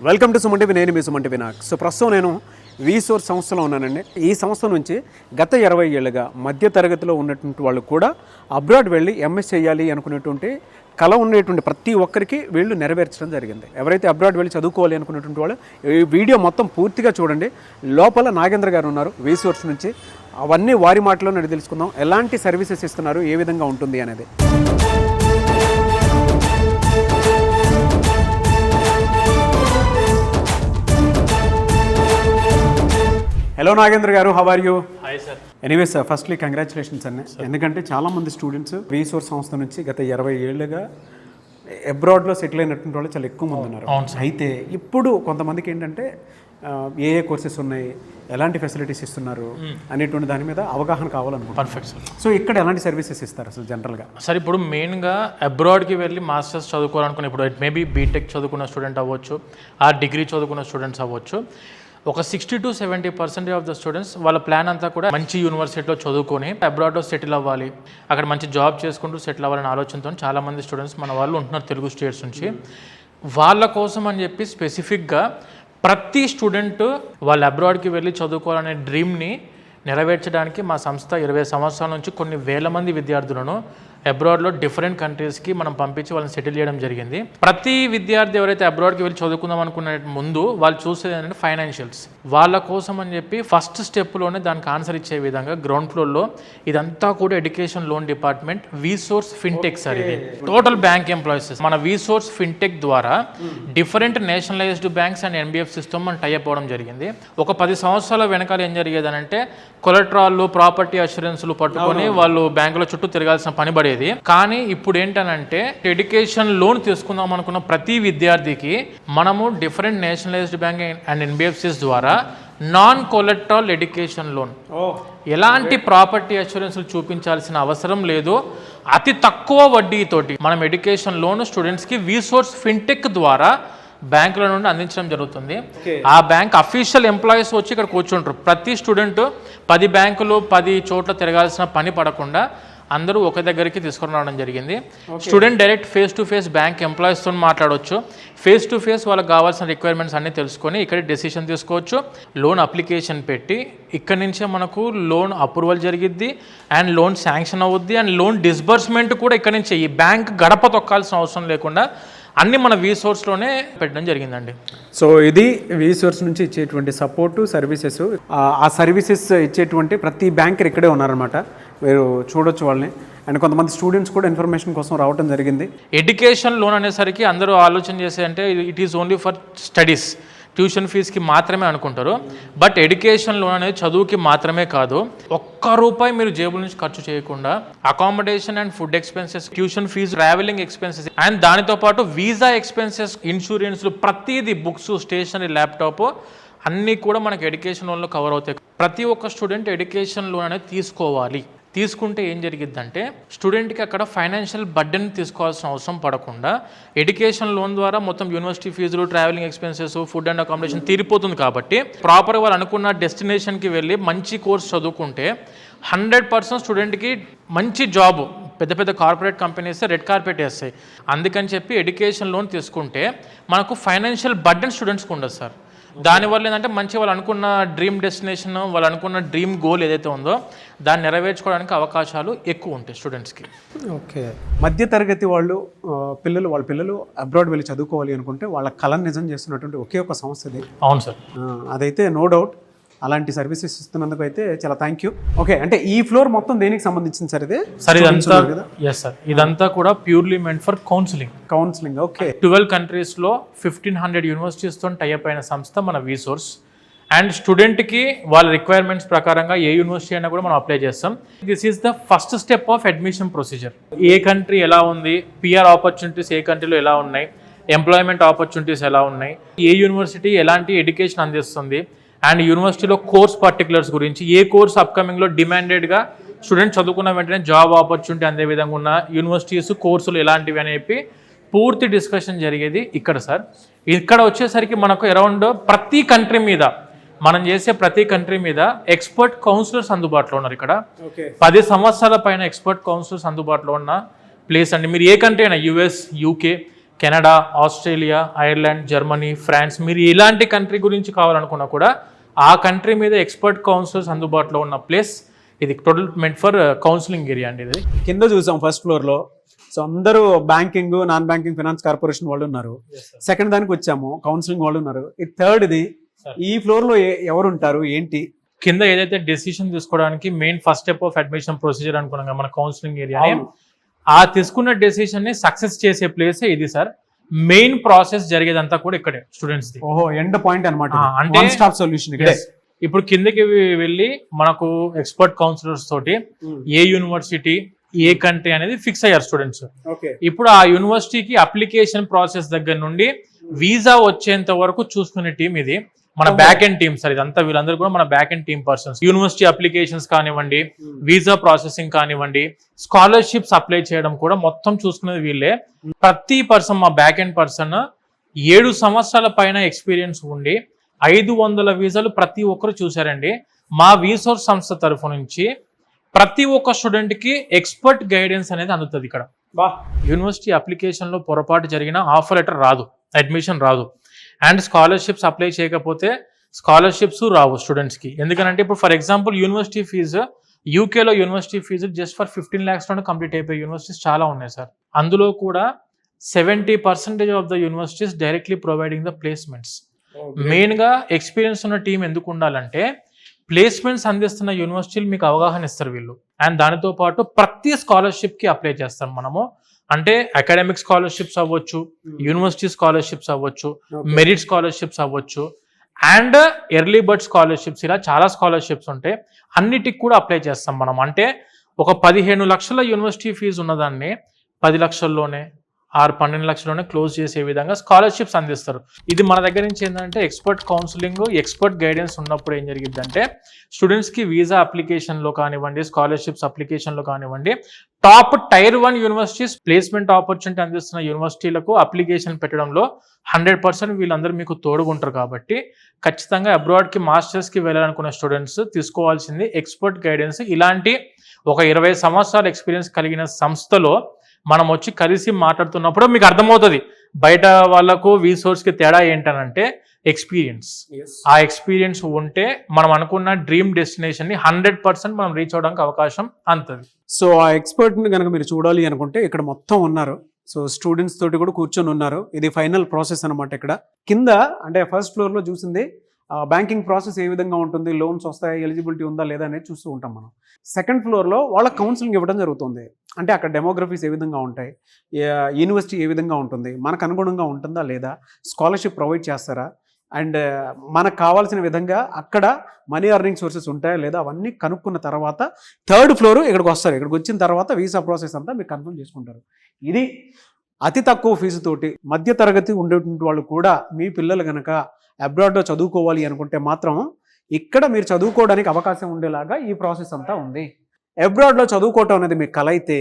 Welcome to Suman TV. నేను మీ Suman TV నాకు. So ప్రస్తుతం నేను వీసోర్స్ సంస్థలో ఉన్నానండి. ఈ సంస్థ నుంచి గత 20 ఏళ్ళుగా మధ్య తరగతిలో ఉన్నటువంటి వాళ్ళు కూడా అబ్రాడ్ వెళ్ళి ఎంఎస్ చేయాలి అనుకునేటువంటి కళ ఉండేటువంటి ప్రతి ఒక్కరికి వీళ్ళు నెరవేర్చడం జరిగింది. ఎవరైతే అబ్రాడ్ వెళ్ళి చదువుకోవాలి అనుకునేటువంటి వాళ్ళు ఈ వీడియో మొత్తం పూర్తిగా చూడండి. లోపల నాగేంద్ర గారు ఉన్నారు వీసోర్స్ నుంచి. అవన్నీ వారి మాటలో తెలుసుకుందాం. ఎలాంటి సర్వీసెస్ ఇస్తున్నారు, ఏ విధంగా ఉంటుంది అనేది. Hello Nagendra garu, how are you? Hi sir. Anyways firstly congratulations అండి. ఎందుకంటే చాలామంది స్టూడెంట్స్ వీసోర్స్ సంస్థ నుంచి గత 20 ఏళ్ళుగా అబ్రాడ్లో సెటిల్ అయినటువంటి వాళ్ళు చాలా ఎక్కువ మంది ఉన్నారు. అయితే ఇప్పుడు కొంతమందికి ఏంటంటే ఏ కోర్సెస్ ఉన్నాయి, ఎలాంటి ఫెసిలిటీస్ ఇస్తున్నారు అనేటువంటి దాని మీద అవగాహన కావాలనుకుంటున్నాను. Perfect sir. సో ఇక్కడ ఎలాంటి సర్వీసెస్ ఇస్తారు అసలు జనరల్గా? సార్ ఇప్పుడు మెయిన్గా అబ్రాడ్కి వెళ్ళి మాస్టర్స్ చదువుకోవాలనుకున్న, ఇప్పుడు మేబీ బీటెక్ చదువుకున్న స్టూడెంట్ అవ్వచ్చు, ఆ డిగ్రీ చదువుకున్న స్టూడెంట్స్ అవ్వచ్చు. ఒక 60 to 70% ఆఫ్ ద స్టూడెంట్స్ వాళ్ళ ప్లాన్ అంతా కూడా మంచి యూనివర్సిటీలో చదువుకొని అబ్రాడ్లో సెటిల్ అవ్వాలి, అక్కడ మంచి జాబ్ చేసుకుంటూ సెటిల్ అవ్వాలనే ఆలోచనతో చాలామంది స్టూడెంట్స్ మన వాళ్ళు ఉంటున్నారు తెలుగు స్టేట్స్ నుంచి. వాళ్ళ కోసం అని చెప్పి స్పెసిఫిక్గా ప్రతి స్టూడెంట్ వాళ్ళు అబ్రాడ్కి వెళ్ళి చదువుకోవాలనే డ్రీమ్ని నెరవేర్చడానికి మా సంస్థ 20 సంవత్సరాల నుంచి కొన్ని వేల మంది విద్యార్థులను అబ్రాడ్లో డిఫరెంట్ కంట్రీస్కి మనం పంపించి వాళ్ళని సెటిల్ చేయడం జరిగింది. ప్రతి విద్యార్థి ఎవరైతే అబ్రాడ్కి వెళ్ళి చదువుకుందాం అనుకునే ముందు వాళ్ళు చూసేది ఏంటంటే ఫైనాన్షియల్స్. వాళ్ళ కోసం అని చెప్పి ఫస్ట్ స్టెప్లోనే దానికి ఆన్సర్ ఇచ్చే విధంగా గ్రౌండ్ ఫ్లోర్లో ఇదంతా కూడా education loan department వీసోర్స్ fintech sir. ఇది టోటల్ బ్యాంక్ ఎంప్లాయీస్. మన వీసోర్స్ ఫిన్టెక్ ద్వారా డిఫరెంట్ నేషనలైజ్డ్ బ్యాంక్స్ అండ్ ఎన్బిఎఫ్సిస్తో మనం టైఅప్ అవ్వడం జరిగింది. ఒక 10 సంవత్సరాల వెనకాల ఏం జరిగేదనంటే కొలెట్రాల్లు, ప్రాపర్టీ అష్యూరెన్స్లు పట్టుకొని వాళ్ళు బ్యాంకుల చుట్టూ తిరగాల్సిన పని పడేది. కానీ ఇప్పుడు ఏంటనంటే ఎడ్యుకేషన్ లోన్ తీసుకుందాం అనుకున్న ప్రతి విద్యార్థికి మనము different nationalised bank and NBFCs ద్వారా నాన్ కొలెట్రాల్ ఎడ్యుకేషన్ లోన్, ఎలాంటి ప్రాపర్టీ అష్యూరెన్స్లు చూపించాల్సిన అవసరం లేదు, అతి తక్కువ వడ్డీతోటి మనం ఎడ్యుకేషన్ లోన్ స్టూడెంట్స్కి వీసోర్స్ ఫిన్టెక్ ద్వారా బ్యాంకుల నుండి అందించడం జరుగుతుంది. ఆ బ్యాంక్ అఫీషియల్ ఎంప్లాయీస్ వచ్చి ఇక్కడ కూర్చుంటారు. ప్రతి స్టూడెంట్ 10 బ్యాంకులు 10 చోట్ల తిరగాల్సిన పని పడకుండా అందరూ ఒక దగ్గరికి తీసుకుని రావడం జరిగింది. Student direct face to face bank ఎంప్లాయీస్తో మాట్లాడవచ్చు. ఫేస్ టు ఫేస్ వాళ్ళకి కావాల్సిన రిక్వైర్మెంట్స్ అన్నీ తెలుసుకొని ఇక్కడ డెసిషన్ తీసుకోవచ్చు. లోన్ అప్లికేషన్ పెట్టి ఇక్కడ నుంచే మనకు లోన్ అప్రూవల్ జరిగిద్ది అండ్ లోన్ శాంక్షన్ అవుద్ది అండ్ లోన్ డిస్బర్స్మెంట్ కూడా ఇక్కడ నుంచే, ఈ బ్యాంక్ గడప తొక్కాల్సిన అవసరం లేకుండా అన్నీ మన వీసోర్స్లోనే పెట్టడం జరిగిందండి. సో ఇది వీసోర్స్ నుంచి ఇచ్చేటువంటి సపోర్టు సర్వీసెస్. ఆ సర్వీసెస్ ఇచ్చేటువంటి ప్రతి బ్యాంకర్ ఇక్కడే ఉన్నారనమాట. మీరు చూడొచ్చు వాళ్ళని. అండ్ కొంతమంది స్టూడెంట్స్ కూడా ఇన్ఫర్మేషన్ కోసం రావడం జరిగింది. ఎడ్యుకేషన్ లోన్ అనేసరికి అందరూ ఆలోచన చేసే అంటే it is only for studies, tuition ఫీజుకి మాత్రమే అనుకుంటారు. బట్ ఎడ్యుకేషన్ లోన్ అనేది చదువుకి మాత్రమే కాదు. ₹1 మీరు జేబుల నుంచి ఖర్చు చేయకుండా accommodation and food expenses, tuition fee, travelling expenses and దానితో పాటు వీసా ఎక్స్పెన్సెస్, ఇన్సూరెన్స్లు, ప్రతిదీ, బుక్స్, స్టేషనరీ, ల్యాప్టాప్ అన్నీ కూడా మనకి ఎడ్యుకేషన్ లోన్లో కవర్ అవుతాయి. ప్రతి ఒక్క స్టూడెంట్ ఎడ్యుకేషన్ లోన్ అనేది తీసుకోవాలి. తీసుకుంటే ఏం జరిగిద్దంటే స్టూడెంట్కి అక్కడ ఫైనాన్షియల్ బర్డెన్ తీసుకోవాల్సిన అవసరం పడకుండా ఎడ్యుకేషన్ లోన్ ద్వారా మొత్తం యూనివర్సిటీ ఫీజులు, travelling expenses, food and accommodation తీరిపోతుంది. కాబట్టి ప్రాపర్గా వాళ్ళు అనుకున్న డెస్టినేషన్కి వెళ్ళి మంచి కోర్స్ చదువుకుంటే 100% స్టూడెంట్కి మంచి జాబ్, పెద్ద పెద్ద కార్పొరేట్ కంపెనీస్ రెడ్ కార్పెట్ వేస్తాయి. అందుకని చెప్పి ఎడ్యుకేషన్ లోన్ తీసుకుంటే మనకు ఫైనాన్షియల్ బర్డెన్ స్టూడెంట్స్కి ఉండదు సార్. దానివల్ల ఏంటంటే మంచి వాళ్ళు అనుకున్న డ్రీమ్ డెస్టినేషన్, వాళ్ళు అనుకున్న డ్రీమ్ గోల్ ఏదైతే ఉందో దాన్ని నెరవేర్చుకోవడానికి అవకాశాలు ఎక్కువ ఉంటాయి స్టూడెంట్స్కి. ఓకే. మధ్య తరగతి వాళ్ళు వాళ్ళ పిల్లలు అబ్రాడ్ వెళ్ళి చదువుకోవాలి అనుకుంటే వాళ్ళ కళను నిజం చేస్తున్నటువంటి ఒకే ఒక సంస్థ ఇది. అవును సార్. అదైతే నో డౌట్. అలాంటి సర్వీసెస్ ఇస్తున్నందుకు అయితే చాలా థ్యాంక్ యూ. ఓకే, అంటే ఈ ఫ్లోర్ మొత్తం దేనికి సంబంధించింది సార్? ఇది సార్ ఇదంతా ఎస్ సార్, ఇదంతా కూడా purely meant for counselling. Okay. 12 కంట్రీస్లో 1500 యూనివర్సిటీస్తో టైఅప్ అయిన సంస్థ మన వీసోర్స్. అండ్ స్టూడెంట్కి వాళ్ళ రిక్వైర్మెంట్స్ ప్రకారంగా ఏ యూనివర్సిటీ అయినా కూడా మనం అప్లై చేస్తాం. This is the first step of admission procedure. A country ఎలా ఉంది, పిఆర్ ఆపర్చునిటీస్ ఏ కంట్రీలో ఎలా ఉన్నాయి, ఎంప్లాయ్మెంట్ ఆపర్చునిటీస్ ఎలా ఉన్నాయి, ఏ యూనివర్సిటీ ఎలాంటి ఎడ్యుకేషన్ అందిస్తుంది అండ్ యూనివర్సిటీలో కోర్స్ పర్టికులర్స్ గురించి, ఏ కోర్స్ అప్కమింగ్లో డిమాండెడ్గా స్టూడెంట్ చదువుకున్న వెంటనే జాబ్ ఆపర్చునిటీ అందే విధంగా ఉన్న యూనివర్సిటీస్, కోర్సులు ఎలాంటివి అని చెప్పి పూర్తి డిస్కషన్ జరిగేది ఇక్కడ సార్. ఇక్కడ వచ్చేసరికి మనకు అరౌండ్ ప్రతి కంట్రీ మీద, మనం చేసే ప్రతి కంట్రీ మీద ఎక్స్పర్ట్ కౌన్సిలర్స్ అందుబాటులో ఉన్నారు. ఇక్కడ 10 సంవత్సరాల పైన ఎక్స్పర్ట్ కౌన్సిలర్స్ అందుబాటులో ఉన్న ప్లేస్ అండి. మీరు ఏ కంట్రీ అయినా, US, UK, Canada, Australia, Ireland, Germany, France, మీరు ఇలాంటి కంట్రీ గురించి కావాలనుకున్నా కూడా ఆ కంట్రీ మీద ఎక్స్పర్ట్ కౌన్సిలర్స్ అందుబాటులో ఉన్న ప్లేస్ ఇది. Total meant for counselling area అండి ఇది. కింద చూసాం ఫస్ట్ ఫ్లోర్లో. సో అందరూ banking, non banking, finance corporation వాళ్ళు ఉన్నారు. సెకండ్ దానికి వచ్చాము, కౌన్సిలింగ్ వాళ్ళు ఉన్నారు. ఈ థర్డ్ది ఈ ఫ్లోర్లో ఎవరు ఉంటారు ఏంటి? కింద ఏదైతే డెసిషన్ తీసుకోవడానికి main first step of admission procedure అనుకున్నాం కదా మన కౌన్సిలింగ్ ఏరియా, ఆ తీసుకున్న డెసిషన్ ని సక్సెస్ చేసే ప్లేస్ ఇది సార్. మెయిన్ ప్రాసెస్ జరిగేదంతా కూడా ఇక్కడే స్టూడెంట్స్ ది. ఓహో, ఎండ్ పాయింట్ అన్నమాట. అంటే వన్ స్టాప్ సొల్యూషన్ ఇక్కడే. ఇప్పుడు కిందకి వెళ్ళి మనకు ఎక్స్పర్ట్ కౌన్సిలర్స్ తోటి ఏ యూనివర్సిటీ, ఏ కంట్రీ అనేది ఫిక్స్ అయ్యారు స్టూడెంట్స్. ఇప్పుడు ఆ యూనివర్సిటీకి అప్లికేషన్ ప్రాసెస్ దగ్గర నుండి వీసా వచ్చేంత వరకు చూసుకునే టీం ఇది. మన బ్యాక్ ఎండ్ టీమ్ సార్ ఇదంతా. వీళ్ళందరూ కూడా మన back end team persons. University applications కానివ్వండి, వీసా ప్రాసెసింగ్ కానివ్వండి, స్కాలర్షిప్స్ అప్లై చేయడం కూడా మొత్తం చూసుకునేది వీళ్ళే. ప్రతి పర్సన్, మా బ్యాక్ ఎండ్ పర్సన్ 7 సంవత్సరాల పైన ఎక్స్పీరియన్స్ ఉండి 500 వీసాలు ప్రతి ఒక్కరు చూశారండి. మా వీసోర్స్ సంస్థ తరఫు నుంచి ప్రతి ఒక్క స్టూడెంట్ కి ఎక్స్పర్ట్ గైడెన్స్ అనేది అందుతుంది ఇక్కడ. యూనివర్సిటీ అప్లికేషన్ లో పొరపాటు జరిగిన ఆఫర్ లెటర్ రాదు, అడ్మిషన్ రాదు. అండ్ స్కాలర్షిప్స్ అప్లై చేయకపోతే స్కాలర్షిప్స్ రావు స్టూడెంట్స్ కి. ఎందుకంటే ఇప్పుడు ఫర్ ఎగ్జాంపుల్ యూనివర్సిటీ ఫీజు, యూకేలో university fee just for 15 lakhs లోనే కంప్లీట్ అయిపోయే యూనివర్సిటీస్ చాలా ఉన్నాయి సార్. అందులో కూడా 70% of the universities directly providing the placements. Main గా ఎక్స్పీరియన్స్ ఉన్న టీం ఎందుకు ఉండాలంటే ప్లేస్మెంట్స్ అందిస్తున్న యూనివర్సిటీలు మీకు అవగాహన ఇస్తారు వీళ్ళు. అండ్ దానితో పాటు ప్రతి స్కాలర్షిప్ కి అప్లై చేస్తాం మనము. అంటే అకాడమిక్ స్కాలర్షిప్స్ అవ్వచ్చు, యూనివర్సిటీ స్కాలర్షిప్స్ అవ్వచ్చు, మెరిట్ స్కాలర్షిప్స్ అవ్వచ్చు, అండ్ ఎర్లీ బర్డ్ స్కాలర్షిప్స్, ఇలా చాలా స్కాలర్షిప్స్ ఉంటాయి. అన్నిటికి కూడా అప్లై చేస్తాం మనం. అంటే ఒక 15 లక్షల యూనివర్సిటీ ఫీజు ఉన్నదాన్ని 10 లక్షల్లోనే 12 లక్షల్లోనే క్లోజ్ చేసే విధంగా స్కాలర్షిప్స్ అందిస్తారు. ఇది మన దగ్గర నుంచి ఏంటంటే ఎక్స్పర్ట్ కౌన్సిలింగ్, ఎక్స్పర్ట్ గైడెన్స్ ఉన్నప్పుడు ఏం జరిగిద్దంటే స్టూడెంట్స్కి వీసా అప్లికేషన్లో కానివ్వండి, స్కాలర్షిప్స్ అప్లికేషన్లో కానివ్వండి, top tier 1 universities placement opportunity అందిస్తున్న యూనివర్సిటీలకు అప్లికేషన్ పెట్టడంలో 100% వీళ్ళందరూ మీకు తోడుగుంటారు. కాబట్టి ఖచ్చితంగా అబ్రాడ్కి మాస్టర్స్కి వెళ్ళాలనుకున్న స్టూడెంట్స్ తీసుకోవాల్సింది ఎక్స్పర్ట్ గైడెన్స్. ఇలాంటి ఒక 20 సంవత్సరాల ఎక్స్పీరియన్స్ కలిగిన సంస్థలో మనం వచ్చి కలిసి మాట్లాడుతున్నప్పుడు మీకు అర్థమవుతుంది బయట వాళ్ళకు వీసోర్స్కి తేడా ఏంటనంటే ఎక్స్పీరియన్స్. ఆ ఎక్స్పీరియన్స్ ఉంటే మనం అనుకున్న డ్రీమ్ డెస్టినేషన్ని 100% మనం రీచ్ అవడానికి అవకాశం అంతది. సో ఆ ఎక్స్పర్ట్ని కనుక మీరు చూడాలి అనుకుంటే ఇక్కడ మొత్తం ఉన్నారు. సో స్టూడెంట్స్ తోటి కూడా కూర్చొని ఉన్నారు. ఇది ఫైనల్ ప్రాసెస్ అనమాట. ఇక్కడ కింద అంటే ఫస్ట్ ఫ్లోర్లో చూసింది బ్యాంకింగ్ ప్రాసెస్ ఏ విధంగా ఉంటుంది, లోన్స్ వస్తాయి, ఎలిజిబిలిటీ ఉందా లేదా అనేది చూస్తూ ఉంటాం మనం. సెకండ్ ఫ్లోర్లో వాళ్ళ కౌన్సిలింగ్ ఇవ్వడం జరుగుతుంది. అంటే అక్కడ డెమోగ్రఫీస్ ఏ విధంగా ఉంటాయి, యూనివర్సిటీ ఏ విధంగా ఉంటుంది, మనకు అనుగుణంగా ఉంటుందా లేదా, స్కాలర్షిప్ ప్రొవైడ్ చేస్తారా, అండ్ మనకు కావాల్సిన విధంగా అక్కడ మనీ అర్నింగ్ సోర్సెస్ ఉంటాయా లేదా, అవన్నీ కనుక్కున్న తర్వాత థర్డ్ ఫ్లోర్ ఇక్కడికి వస్తారు. ఇక్కడికి వచ్చిన తర్వాత వీసా ప్రాసెస్ అంతా మీరు కన్ఫర్మ్ చేసుకుంటారు. ఇది అతి తక్కువ ఫీజుతోటి మధ్య తరగతి ఉండేటువంటి వాళ్ళు కూడా మీ పిల్లలు కనుక అబ్రాడ్లో చదువుకోవాలి అనుకుంటే మాత్రం ఇక్కడ మీరు చదువుకోవడానికి అవకాశం ఉండేలాగా ఈ ప్రాసెస్ అంతా ఉంది. అబ్రాడ్లో చదువుకోవటం అనేది మీ కల అయితే,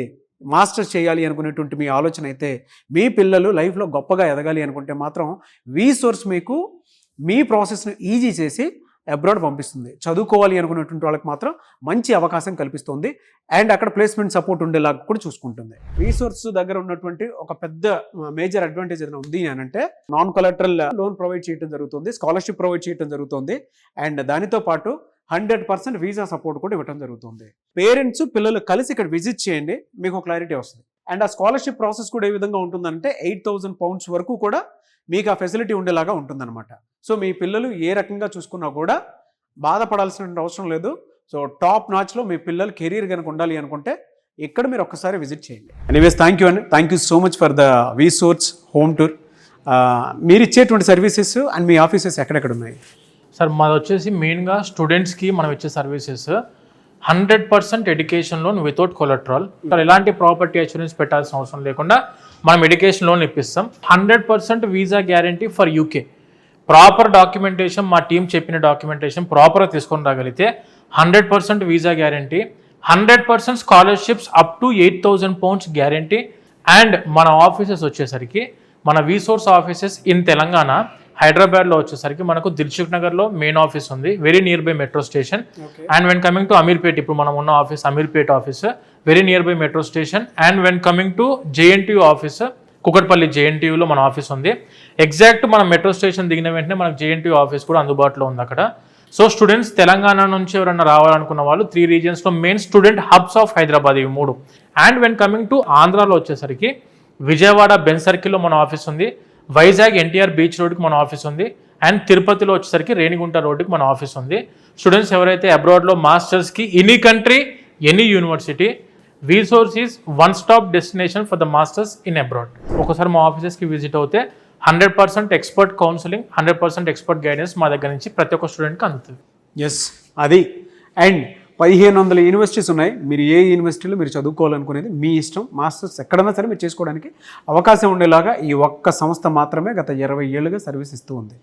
మాస్టర్స్ చేయాలి అనుకునేటువంటి మీ ఆలోచన అయితే, మీ పిల్లలు లైఫ్లో గొప్పగా ఎదగాలి అనుకుంటే మాత్రం వీసోర్స్ మీకు మీ ప్రాసెస్ను ఈజీ చేసి అబ్రాడ్ పంపిస్తుంది. చదువుకోవాలి అనుకునేటువంటి వాళ్ళకి మాత్రం మంచి అవకాశం కల్పిస్తుంది. అండ్ అక్కడ ప్లేస్మెంట్ సపోర్ట్ ఉండేలాగా కూడా చూసుకుంటుంది. వీసోర్స్ దగ్గర ఉన్నటువంటి ఒక పెద్ద మేజర్ అడ్వాంటేజ్ ఏదైనా ఉంది అని అంటే నాన్ కొలాటరల్ లోన్ ప్రొవైడ్ చేయడం జరుగుతుంది, స్కాలర్షిప్ ప్రొవైడ్ చేయడం జరుగుతుంది. అండ్ దానితో పాటు 100% వీసా సపోర్ట్ కూడా ఇవ్వడం జరుగుతుంది. పేరెంట్స్ పిల్లలు కలిసి ఇక్కడ విజిట్ చేయండి, మీకు క్లారిటీ వస్తుంది. అండ్ ఆ స్కాలర్షిప్ ప్రాసెస్ కూడా ఏ విధంగా ఉంటుందంటే 8,000 pounds వరకు కూడా మీకు ఆ ఫెసిలిటీ ఉండేలాగా ఉంటుందన్నమాట. సో మీ పిల్లలు ఏ రకంగా చూసుకున్నా కూడా బాధపడాల్సిన అవసరం లేదు. సో టాప్ నాచ్లో మీ పిల్లలు కెరీర్ కనుక ఉండాలి అనుకుంటే ఇక్కడ మీరు ఒక్కసారి విజిట్ చేయండి. Anyways thank you so much for the వీసోర్స్ home tour. మీరు ఇచ్చేటువంటి సర్వీసెస్ అండ్ మీ ఆఫీసెస్ ఎక్కడెక్కడ ఉన్నాయి సార్? మాది వచ్చేసి మెయిన్గా స్టూడెంట్స్కి మనం ఇచ్చే services 100% education loan without collateral. ఎలాంటి ప్రాపర్టీ అష్యూరెన్స్ పెట్టాల్సిన అవసరం లేకుండా మనం ఎడ్యుకేషన్ లోన్ ఇప్పిస్తాం. 100% visa guarantee for UK. Proper documentation, మా టీం చెప్పిన డాక్యుమెంటేషన్ ప్రాపర్గా తీసుకొని రాగలిగితే 100% visa guarantee, 100% scholarships up to 8,000 pounds guarantee. And మన ఆఫీసెస్ వచ్చేసరికి మన వీసోర్స్ ఆఫీసెస్ ఇన్ తెలంగాణ, హైదరాబాద్లో వచ్చేసరికి మనకు దిల్సుఖ్ నగర్లో మెయిన్ ఆఫీస్ ఉంది, very near by metro station. And when coming to Ameerpet, ఇప్పుడు మనం ఉన్న office Ameerpet office, very near by metro station. And when coming to JNTU office, Kukatpally జేఎన్టీయూలో మన ఆఫీస్ ఉంది. ఎగ్జాక్ట్ మనం మెట్రో స్టేషన్ దిగిన వెంటనే మనకు జేఎన్టీయూ ఆఫీస్ కూడా అందుబాటులో ఉంది అక్కడ. సో స్టూడెంట్స్ తెలంగాణ నుంచి ఎవరైనా రావాలనుకున్న వాళ్ళు 3 రీజియన్స్లో main student hubs of Hyderabad ఇవి 3. అండ్ వెన్ కమింగ్ టు ఆంధ్రాలో వచ్చేసరికి విజయవాడ బెన్ సర్కిల్లో మన ఆఫీస్ ఉంది, వైజాగ్ ఎన్టీఆర్ బీచ్ రోడ్కి మన ఆఫీస్ ఉంది, అండ్ తిరుపతిలో వచ్చేసరికి రేణిగుంట రోడ్డుకి మన ఆఫీస్ ఉంది. స్టూడెంట్స్ ఎవరైతే అబ్రాడ్లో మాస్టర్స్కి any country any university, VSource is one stop destination for the masters in abroad. ఒకసారి మా ఆఫీసెస్కి విజిట్ అవుతే 100% ఎక్స్పర్ట్ కౌన్సిలింగ్, 100% ఎక్స్పర్ట్ గైడెన్స్ మా దగ్గర నుంచి ప్రతి ఒక్క స్టూడెంట్కి అందుతుంది. ఎస్ అది. అండ్ 1500 యూనివర్సిటీస్ ఉన్నాయి. మీరు ఏ యూనివర్సిటీలో మీరు చదువుకోవాలనుకునేది మీ ఇష్టం. మాస్టర్స్ ఎక్కడైనా సరే మీరు చేసుకోవడానికి అవకాశం ఉండేలాగా ఈ ఒక్క సంస్థ మాత్రమే గత 20 ఏళ్ళుగా సర్వీస్ ఇస్తూ ఉంది.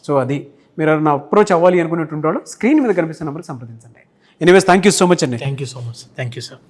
సో అది మీరు ఎవరైనా అప్రోచ్ అవ్వాలి అనుకునేటువంటి వాళ్ళు స్క్రీన్ మీద కనిపిస్తున్న నెంబర్కి సంప్రదించండి. Anyways thank you so much అండి. Thank you so much. Thank you sir.